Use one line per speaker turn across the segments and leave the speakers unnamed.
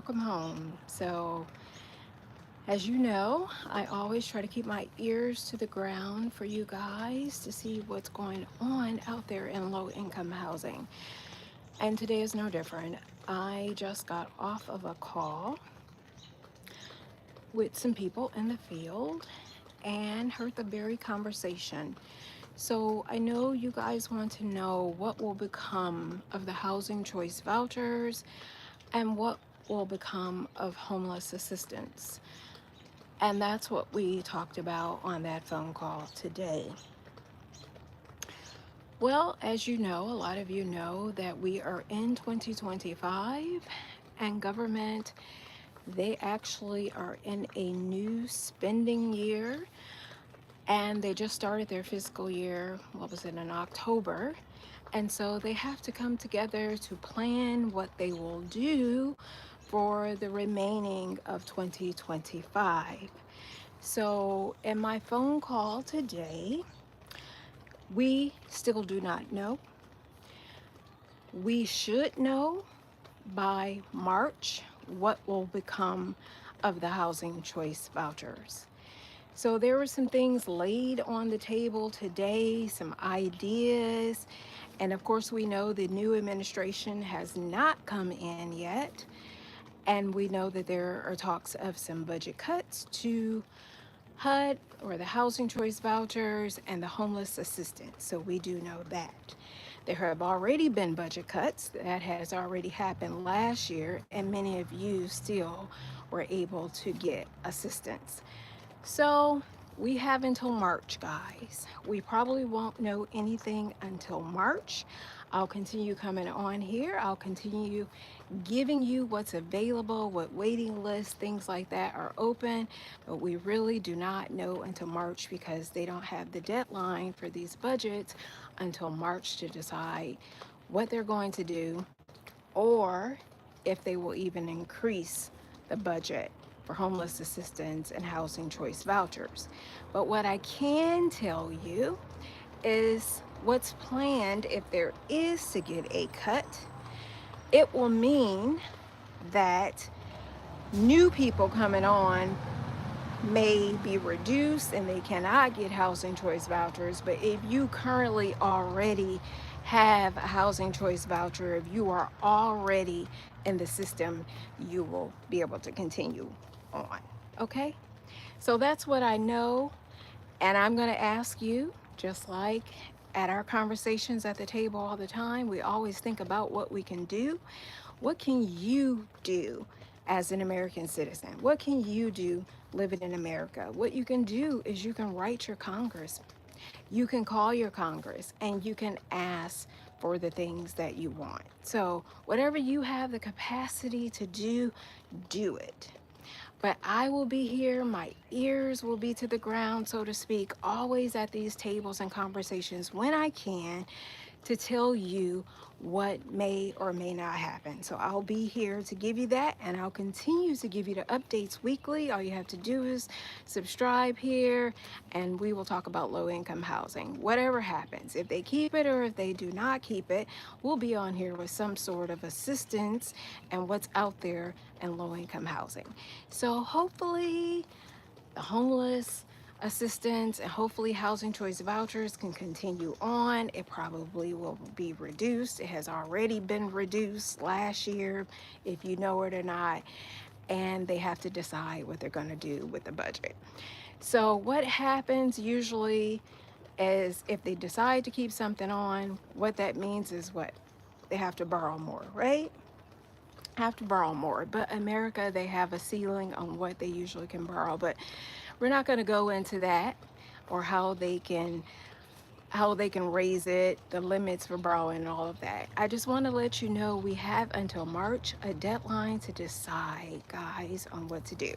welcome home. So, as you know, I always try to keep my ears to the ground for you guys to see what's going on out there in low income housing. And today is no different. I just got off of a call with some people in the field and heard the very conversation. So, I know you guys want to know what will become of the Housing Choice Vouchers and what will become of homeless assistance. And that's what we talked about on that phone call today. Well, as you know, a lot of you know that we are in 2025 and government, they actually are in a new spending year and they just started their fiscal year, what was it, in October. And so they have to come together to plan what they will do for the remaining of 2025. So, in my phone call today, we still do not know. We should know by March what will become of the Housing Choice Vouchers. So, there were some things laid on the table today, some ideas, and of course, we know the new administration has not come in yet. And we know that there are talks of some budget cuts to HUD or the Housing Choice Vouchers and the homeless assistance. So we do know that. There have already been budget cuts. That has already happened last year, and many of you still were able to get assistance. So we have until March, guys. We probably won't know anything until March. I'll continue coming on here. I'll continue giving you what's available, what waiting lists, things like that are open, but we really do not know until March because they don't have the deadline for these budgets until March to decide what they're going to do or if they will even increase the budget for homeless assistance and housing choice vouchers. But what I can tell you is what's planned if there is to get a cut. It will mean that new people coming on may be reduced and they cannot get housing choice vouchers. But if you currently already have a housing choice voucher, if you are already in the system, you will be able to continue on. Okay? So that's what I know. And I'm going to ask you, just like at our conversations at the table all the time, we always think about what we can do. What can you do as an American citizen? What can you do living in America? What you can do is you can write your Congress. You can call your Congress and you can ask for the things that you want. So, whatever you have the capacity to do it. But I will be here, my ears will be to the ground, so to speak, always at these tables and conversations when I can to tell you what may or may not happen. So I'll be here to give you that, and I'll continue to give you the updates weekly. All you have to do is subscribe here, and we will talk about low income housing. Whatever happens, if they keep it or if they do not keep it, we'll be on here with some sort of assistance and what's out there in low income housing. So hopefully the homeless assistance and hopefully housing choice vouchers can continue on. It probably will be reduced. It has already been reduced last year, if you know it or not, and they have to decide what they're going to do with the budget. So what happens usually is if they decide to keep something on, what that means is what? They have to borrow more, right? Have to borrow more. But America, they have a ceiling on what they usually can borrow. But we're not going to go into that or how they can raise it, the limits for borrowing and all of that. I just want to let you know we have until March, a deadline to decide, guys, on what to do.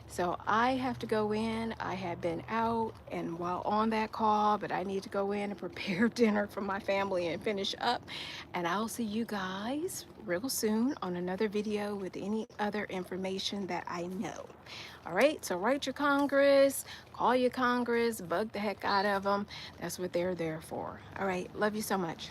So I have to go in. I have been out and while on that call, but I need to go in and prepare dinner for my family and finish up. And I'll see you guys real soon on another video with any other information that I know. All right, so write your Congress, call your Congress, bug the heck out of them. That's what they're there for. All right, love you so much.